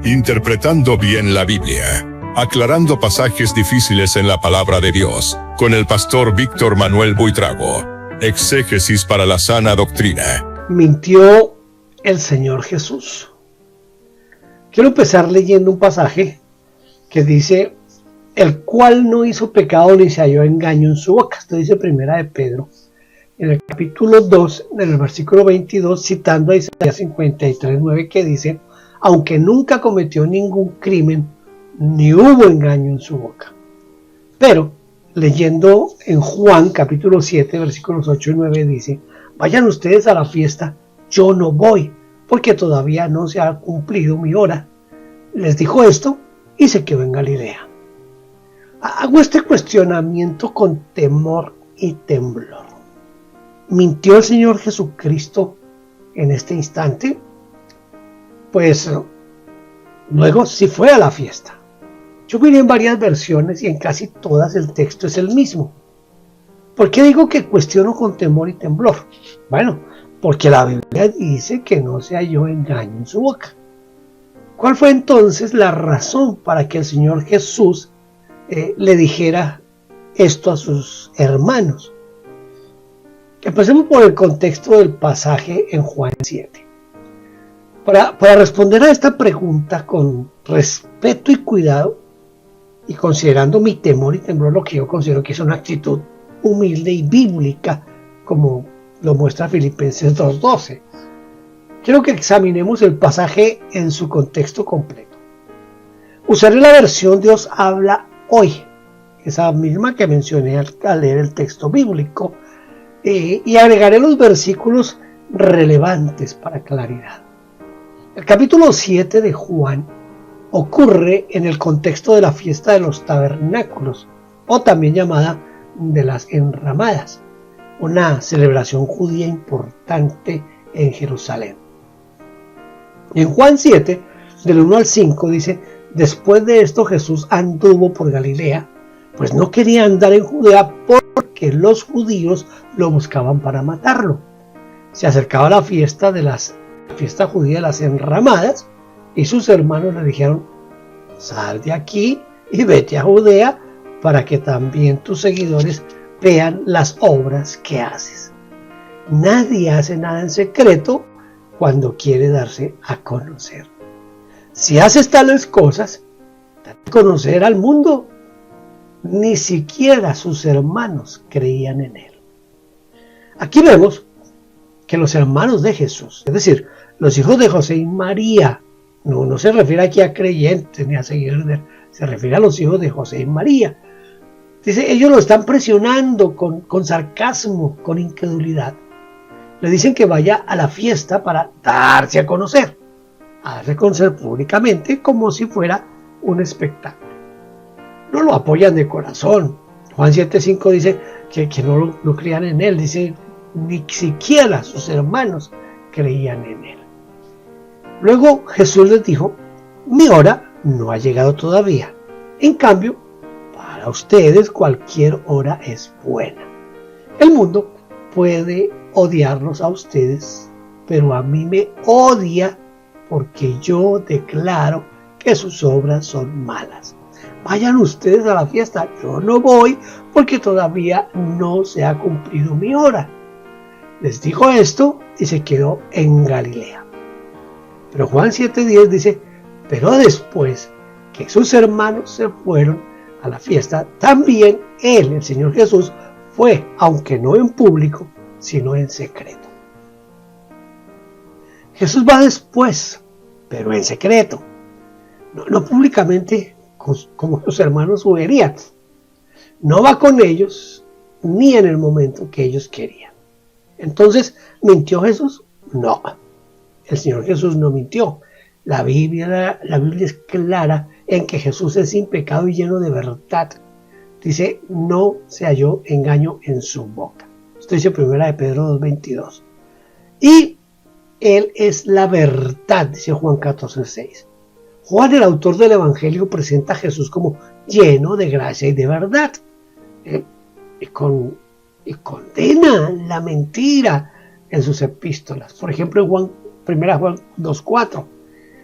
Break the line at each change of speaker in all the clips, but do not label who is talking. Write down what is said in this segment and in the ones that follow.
Interpretando bien la Biblia. Aclarando pasajes difíciles en la palabra de Dios, con el pastor Víctor Manuel Buitrago. Exégesis para la sana doctrina.
Mintió el Señor Jesús. Quiero empezar leyendo un pasaje que dice: el cual no hizo pecado ni se halló engaño en su boca. Esto dice Primera de Pedro, en el capítulo 2, en el versículo 22, citando a Isaías 53:9, que dice: aunque nunca cometió ningún crimen, ni hubo engaño en su boca. Pero, leyendo en Juan capítulo 7, versículos 8 y 9, dice: vayan ustedes a la fiesta, yo no voy, porque todavía no se ha cumplido mi hora. Les dijo esto y se quedó en Galilea. Hago este cuestionamiento con temor y temblor. ¿Mintió el Señor Jesucristo en este instante? Pues luego sí fue a la fiesta. Yo miré en varias versiones y en casi todas el texto es el mismo. ¿Por qué digo que cuestiono con temor y temblor? Bueno, porque la Biblia dice que no se halló engaño en su boca. ¿Cuál fue entonces la razón para que el Señor Jesús le dijera esto a sus hermanos? Empecemos por el contexto del pasaje en Juan 7. Para responder a esta pregunta con respeto y cuidado, y considerando mi temor y temblor, lo que yo considero que es una actitud humilde y bíblica, como lo muestra Filipenses 2:12, quiero que examinemos el pasaje en su contexto completo. Usaré la versión Dios habla hoy, esa misma que mencioné al leer el texto bíblico, y agregaré los versículos relevantes para claridad. El capítulo 7 de Juan ocurre en el contexto de la fiesta de los tabernáculos, o también llamada de las enramadas, una celebración judía importante en Jerusalén. En Juan 7, del 1 al 5, dice: después de esto Jesús anduvo por Galilea, pues no quería andar en Judea porque los judíos lo buscaban para matarlo. Se acercaba la fiesta judía de las enramadas, y sus hermanos le dijeron: sal de aquí y vete a Judea para que también tus seguidores vean las obras que haces. Nadie hace nada en secreto cuando quiere darse a conocer. Si haces tales cosas, date a conocer al mundo. Ni siquiera sus hermanos creían en él. Aquí vemos que los hermanos de Jesús, es decir, los hijos de José y María, no se refiere aquí a creyentes ni a seguidores, se refiere a los hijos de José y María. Dice, ellos lo están presionando con sarcasmo, con incredulidad. Le dicen que vaya a la fiesta para darse a conocer públicamente, como si fuera un espectáculo. No lo apoyan de corazón. Juan 7:5 dice que no creían en él. Dice, ni siquiera sus hermanos creían en él. Luego Jesús les dijo: mi hora no ha llegado todavía. En cambio, para ustedes cualquier hora es buena. El mundo puede odiarlos a ustedes, pero a mí me odia porque yo declaro que sus obras son malas. Vayan ustedes a la fiesta, yo no voy porque todavía no se ha cumplido mi hora. Les dijo esto y se quedó en Galilea. Pero Juan 7:10 dice: pero después que sus hermanos se fueron a la fiesta, también él, el Señor Jesús, fue, aunque no en público, sino en secreto. Jesús va después, pero en secreto, no públicamente como los hermanos sugerían. No va con ellos ni en el momento que ellos querían. Entonces, ¿mintió Jesús? No, el Señor Jesús no mintió. La Biblia es clara en que Jesús es sin pecado y lleno de verdad. Dice, no se halló engaño en su boca. Esto dice Primera de Pedro 2:22. Y Él es la verdad, dice Juan 14:6. Juan, el autor del Evangelio, presenta a Jesús como lleno de gracia y de verdad. Y condena la mentira en sus epístolas. Por ejemplo, en 1 Juan 2:4.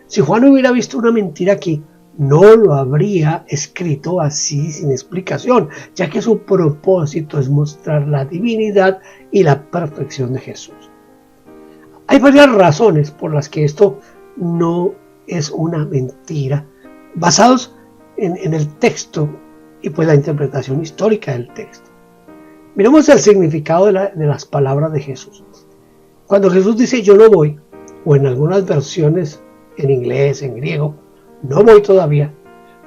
Si Juan hubiera visto una mentira aquí, no lo habría escrito así sin explicación, ya que su propósito es mostrar la divinidad y la perfección de Jesús. Hay varias razones por las que esto no es una mentira, basados en el texto y pues la interpretación histórica del texto. Miremos el significado de las palabras de Jesús. Cuando Jesús dice yo no voy, o en algunas versiones en inglés, en griego, no voy todavía,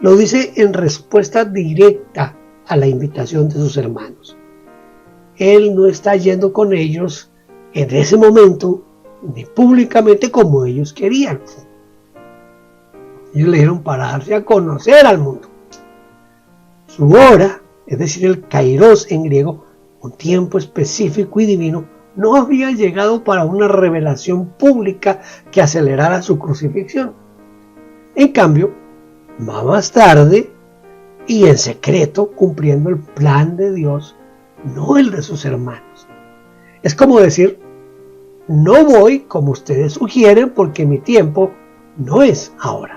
lo dice en respuesta directa a la invitación de sus hermanos. Él no está yendo con ellos en ese momento, ni públicamente como ellos querían. Ellos le dieron para darse a conocer al mundo. Su hora, es decir, el kairos en griego, un tiempo específico y divino, no había llegado para una revelación pública que acelerara su crucifixión. En cambio, va más tarde y en secreto, cumpliendo el plan de Dios, no el de sus hermanos. Es como decir, no voy como ustedes sugieren porque mi tiempo no es ahora.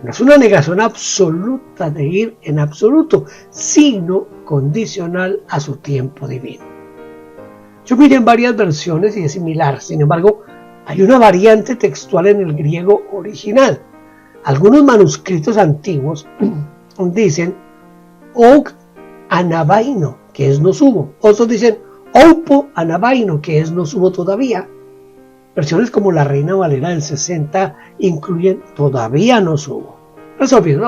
No es una negación absoluta de ir en absoluto, sino condicional a su tiempo divino. Yo miré en varias versiones y es similar, sin embargo, hay una variante textual en el griego original. Algunos manuscritos antiguos dicen «og anabaino», que es no subo. Otros dicen «opo anabaino», que es no subo todavía. Versiones como la Reina Valera del 60 incluyen «todavía no subo», resolviendo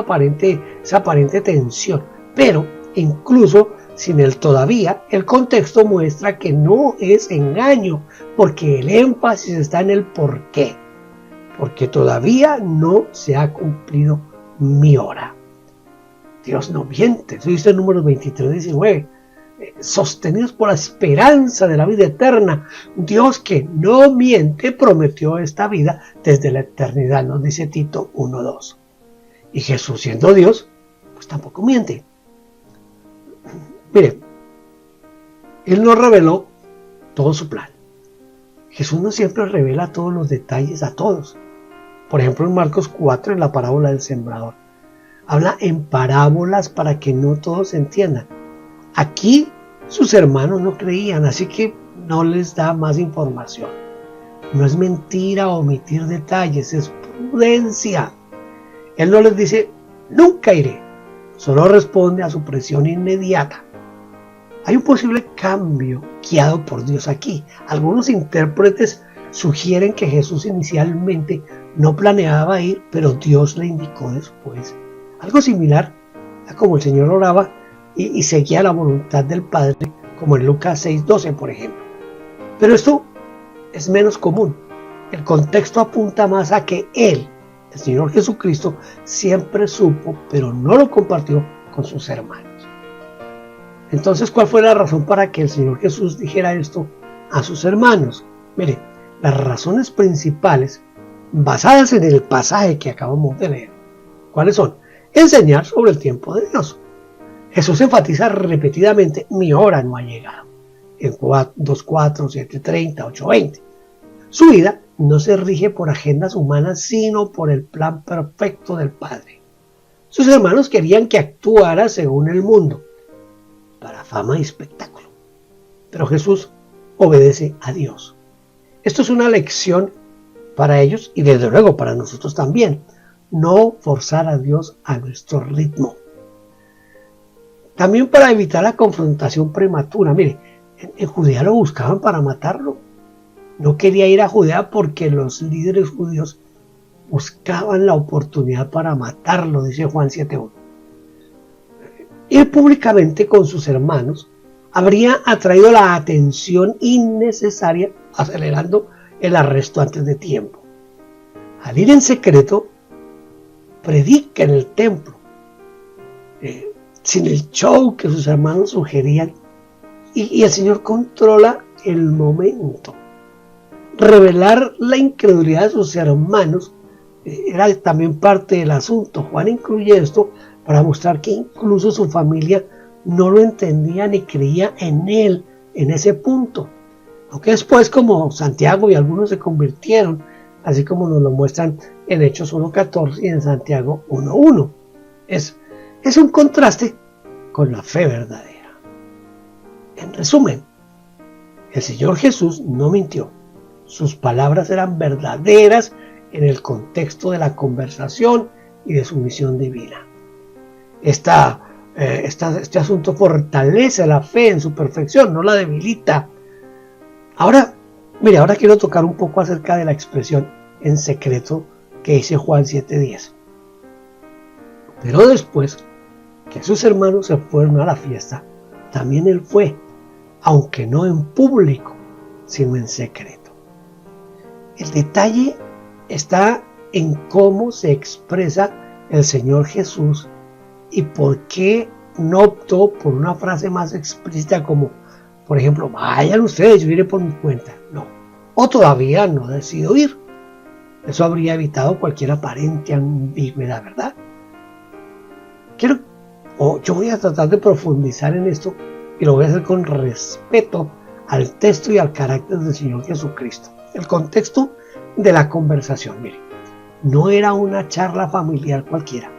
esa aparente tensión. Pero incluso sin el todavía, el contexto muestra que no es engaño, porque el énfasis está en el por qué. Porque todavía no se ha cumplido mi hora. Dios no miente. Eso dice el número 23:19. Sostenidos por la esperanza de la vida eterna. Dios que no miente prometió esta vida desde la eternidad, nos dice Tito 1:2. Y Jesús, siendo Dios, pues tampoco miente. Mire, Él nos reveló todo su plan. Jesús no siempre revela todos los detalles a todos. Por ejemplo, en Marcos 4, en la parábola del sembrador, habla en parábolas para que no todos entiendan. Aquí sus hermanos no creían, así que no les da más información. No es mentira omitir detalles, es prudencia. Él no les dice, nunca iré. Solo responde a su presión inmediata. Hay un posible cambio guiado por Dios aquí. Algunos intérpretes sugieren que Jesús inicialmente no planeaba ir, pero Dios le indicó después. Algo similar a como el Señor oraba y seguía la voluntad del Padre, como en Lucas 6:12, por ejemplo. Pero esto es menos común. El contexto apunta más a que Él, el Señor Jesucristo, siempre supo, pero no lo compartió con sus hermanos. Entonces, ¿cuál fue la razón para que el Señor Jesús dijera esto a sus hermanos? Mire, las razones principales, basadas en el pasaje que acabamos de leer, ¿cuáles son? Enseñar sobre el tiempo de Dios. Jesús enfatiza repetidamente, mi hora no ha llegado, en 2:4, 7:30, 8:20. Su vida no se rige por agendas humanas, sino por el plan perfecto del Padre. Sus hermanos querían que actuara según el mundo, para fama y espectáculo. Pero Jesús obedece a Dios. Esto es una lección para ellos y desde luego para nosotros también. No forzar a Dios a nuestro ritmo. También para evitar la confrontación prematura. Mire, en Judea lo buscaban para matarlo. No quería ir a Judea porque los líderes judíos buscaban la oportunidad para matarlo, dice Juan 7:1. Ir públicamente con sus hermanos habría atraído la atención innecesaria, acelerando el arresto antes de tiempo. Al ir en secreto, predica en el templo, sin el show que sus hermanos sugerían, y el Señor controla el momento. Revelar la incredulidad de sus hermanos era también parte del asunto. Juan incluye esto para mostrar que incluso su familia no lo entendía ni creía en él en ese punto. Aunque después, como Santiago y algunos se convirtieron, así como nos lo muestran en Hechos 1.14 y en Santiago 1.1. Es un contraste con la fe verdadera. En resumen, el Señor Jesús no mintió. Sus palabras eran verdaderas en el contexto de la conversación y de su misión divina. Este asunto fortalece la fe en su perfección, no la debilita. Ahora quiero tocar un poco acerca de la expresión en secreto que dice Juan 7:10. Pero después que sus hermanos se fueron a la fiesta, también él fue, aunque no en público, sino en secreto. El detalle está en cómo se expresa el Señor Jesús y por qué no optó por una frase más explícita como, por ejemplo, vayan ustedes, yo iré por mi cuenta. No, o todavía no decido ir. Eso habría evitado cualquier aparente ambigüedad, ¿verdad? Yo voy a tratar de profundizar en esto y lo voy a hacer con respeto al texto y al carácter del Señor Jesucristo. El contexto de la conversación, mire, no era una charla familiar cualquiera.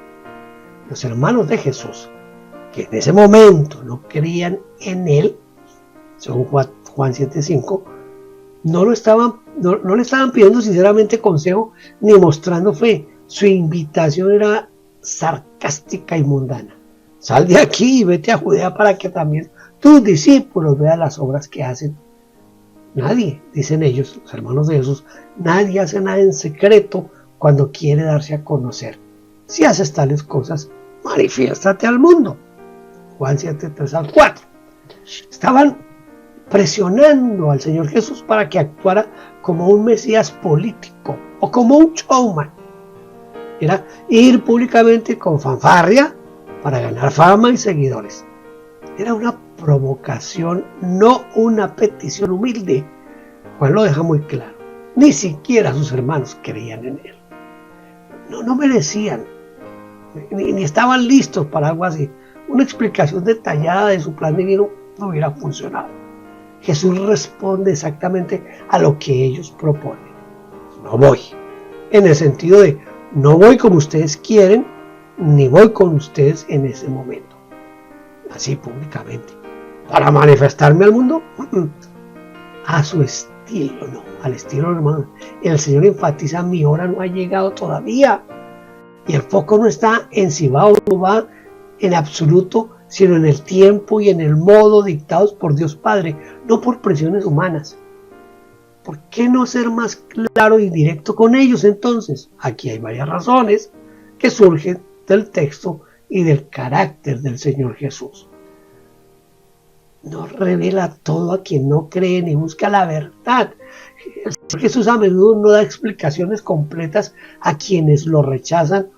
Los hermanos de Jesús, que en ese momento no creían en él, según Juan 7:5, no le estaban pidiendo sinceramente consejo ni mostrando fe. Su invitación era sarcástica y mundana. Sal de aquí y vete a Judea para que también tus discípulos vean las obras que hacen. Nadie, dicen ellos, los hermanos de Jesús, nadie hace nada en secreto cuando quiere darse a conocer. Si haces tales cosas, manifiéstate al mundo. Juan 7:3-4. Estaban presionando al Señor Jesús para que actuara como un Mesías político o como un showman. Era ir públicamente con fanfarria para ganar fama y seguidores. Era una provocación, no una petición humilde. Juan lo deja muy claro. Ni siquiera sus hermanos creían en él. No merecían, ni estaban listos para algo así. Una explicación detallada de su plan divino no hubiera funcionado. Jesús responde exactamente a lo que ellos proponen. No voy. En el sentido de, no voy como ustedes quieren, ni voy con ustedes en ese momento. Así públicamente. Para manifestarme al mundo, a su estilo, no, al estilo hermano. El Señor enfatiza, mi hora no ha llegado todavía. Y el foco no está en si va o no va en absoluto, sino en el tiempo y en el modo dictados por Dios Padre, no por presiones humanas. ¿Por qué no ser más claro y directo con ellos entonces? Aquí hay varias razones que surgen del texto y del carácter del Señor Jesús. No revela todo a quien no cree ni busca la verdad. El Señor Jesús a menudo no da explicaciones completas a quienes lo rechazan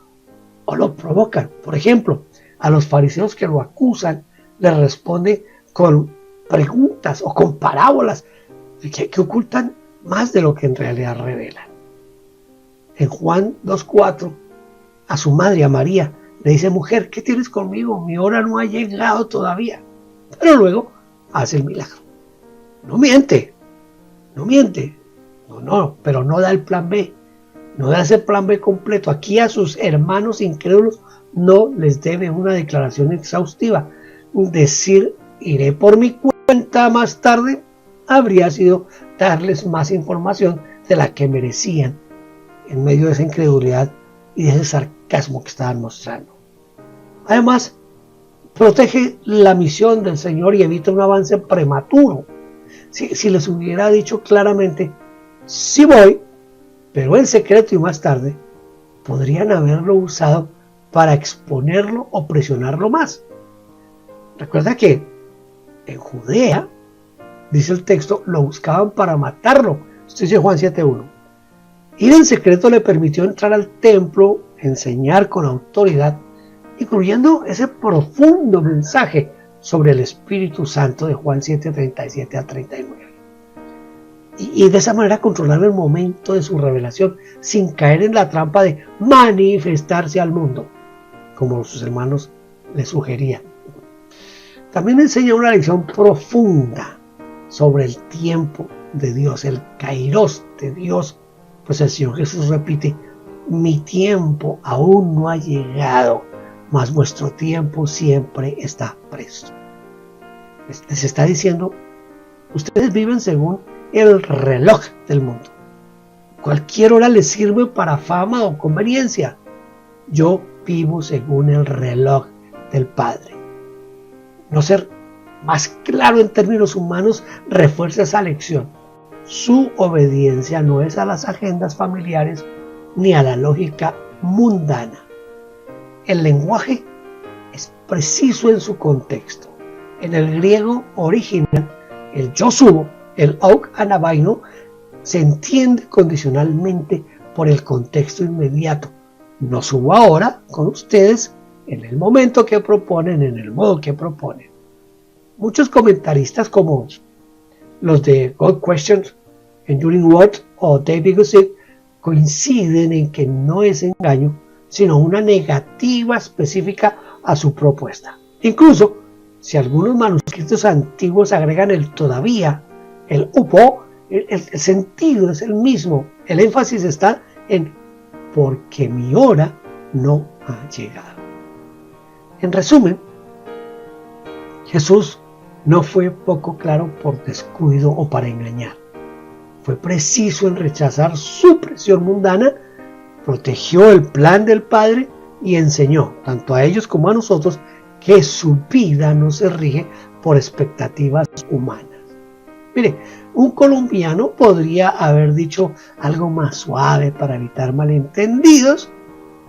o lo provocan. Por ejemplo, a los fariseos que lo acusan, les responde con preguntas o con parábolas que ocultan más de lo que en realidad revelan. En Juan 2:4, a su madre, a María, le dice, mujer, ¿qué tienes conmigo? Mi hora no ha llegado todavía. Pero luego hace el milagro. No miente. No, pero no da el plan B. No da ese plan B completo. Aquí a sus hermanos incrédulos no les debe una declaración exhaustiva. Decir, iré por mi cuenta más tarde, habría sido darles más información de la que merecían en medio de esa incredulidad y de ese sarcasmo que estaban mostrando. Además, protege la misión del Señor y evita un avance prematuro. Si les hubiera dicho claramente, sí voy, pero en secreto y más tarde, podrían haberlo usado para exponerlo o presionarlo más. Recuerda que en Judea, dice el texto, lo buscaban para matarlo. Esto dice Juan 7:1. Ir en secreto le permitió entrar al templo, enseñar con autoridad, incluyendo ese profundo mensaje sobre el Espíritu Santo de Juan 7:37-39. Y de esa manera controlar el momento de su revelación sin caer en la trampa de manifestarse al mundo, como sus hermanos le sugerían. También enseña una lección profunda sobre el tiempo de Dios, el kairos de Dios, pues el Señor Jesús repite, mi tiempo aún no ha llegado, mas vuestro tiempo siempre está presto. Les está diciendo, ustedes viven según el reloj del mundo. Cualquier hora les sirve para fama o conveniencia. Yo vivo según el reloj del Padre. No ser más claro en términos humanos refuerza esa lección. Su obediencia no es a las agendas familiares ni a la lógica mundana. El lenguaje es preciso en su contexto. En el griego original, el yo subo, el auk anabaino, se entiende condicionalmente por el contexto inmediato. No subo ahora con ustedes en el momento que proponen, en el modo que proponen. Muchos comentaristas como los de God Questions, Enduring Word o David Guzik coinciden en que no es engaño, sino una negativa específica a su propuesta. Incluso, si algunos manuscritos antiguos agregan el todavía, el upo, el sentido es el mismo. El énfasis está en porque mi hora no ha llegado. En resumen, Jesús no fue poco claro por descuido o para engañar. Fue preciso en rechazar su presión mundana, protegió el plan del Padre y enseñó, tanto a ellos como a nosotros, que su vida no se rige por expectativas humanas. Mire, un colombiano podría haber dicho algo más suave para evitar malentendidos,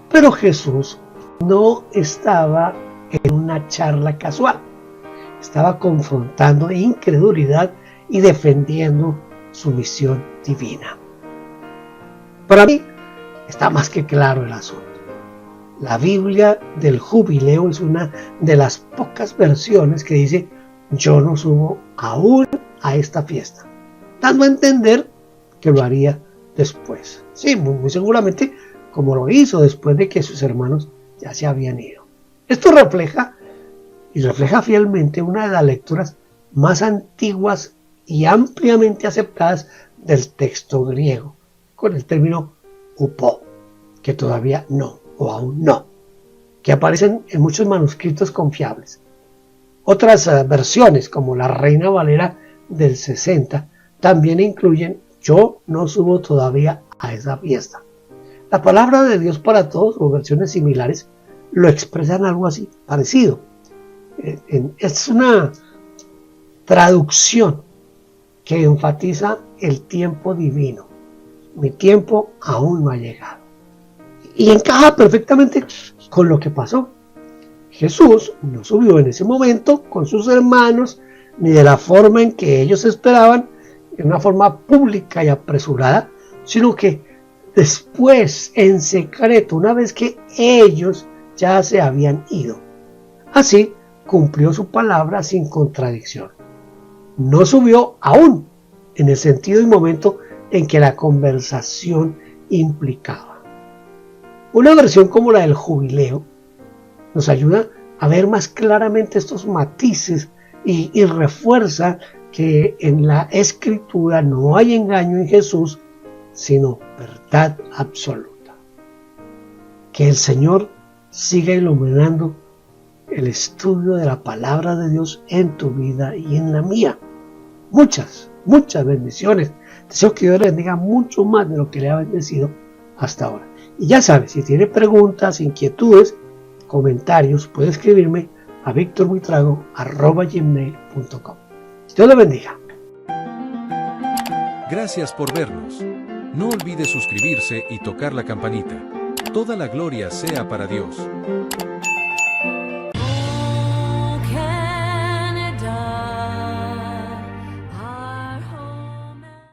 pero Jesús no estaba en una charla casual. Estaba confrontando incredulidad y defendiendo su misión divina. Para mí está más que claro el asunto. La Biblia del Jubileo es una de las pocas versiones que dice yo no subo aún a esta fiesta, dando a entender que lo haría después. Sí, muy seguramente como lo hizo después de que sus hermanos ya se habían ido. Esto refleja fielmente una de las lecturas más antiguas y ampliamente aceptadas del texto griego, con el término upo, que todavía no o aún no, que aparecen en muchos manuscritos confiables. Otras versiones, como la Reina Valera del 60, también incluyen yo no subo todavía a esa fiesta. La palabra de Dios para todos, o versiones similares, lo expresan algo así, parecido. Es una traducción que enfatiza el tiempo divino. Mi tiempo aún no ha llegado. Y encaja perfectamente con lo que pasó. Jesús no subió en ese momento con sus hermanos, ni de la forma en que ellos esperaban, en una forma pública y apresurada, sino que después, en secreto, una vez que ellos ya se habían ido. Así cumplió su palabra sin contradicción. No subió aún en el sentido y momento en que la conversación implicaba. Una versión como la del Jubileo nos ayuda a ver más claramente estos matices y refuerza que en la Escritura no hay engaño en Jesús, sino verdad absoluta. Que el Señor siga iluminando el estudio de la palabra de Dios en tu vida y en la mía. Muchas bendiciones. Deseo que Dios le bendiga mucho más de lo que le ha bendecido hasta ahora. Y ya sabes, si tiene preguntas, inquietudes, comentarios, puede escribirme a victorbuitrago@gmail.com. Dios le bendiga.
Gracias por vernos. No olvide suscribirse y tocar la campanita. Toda la gloria sea para Dios.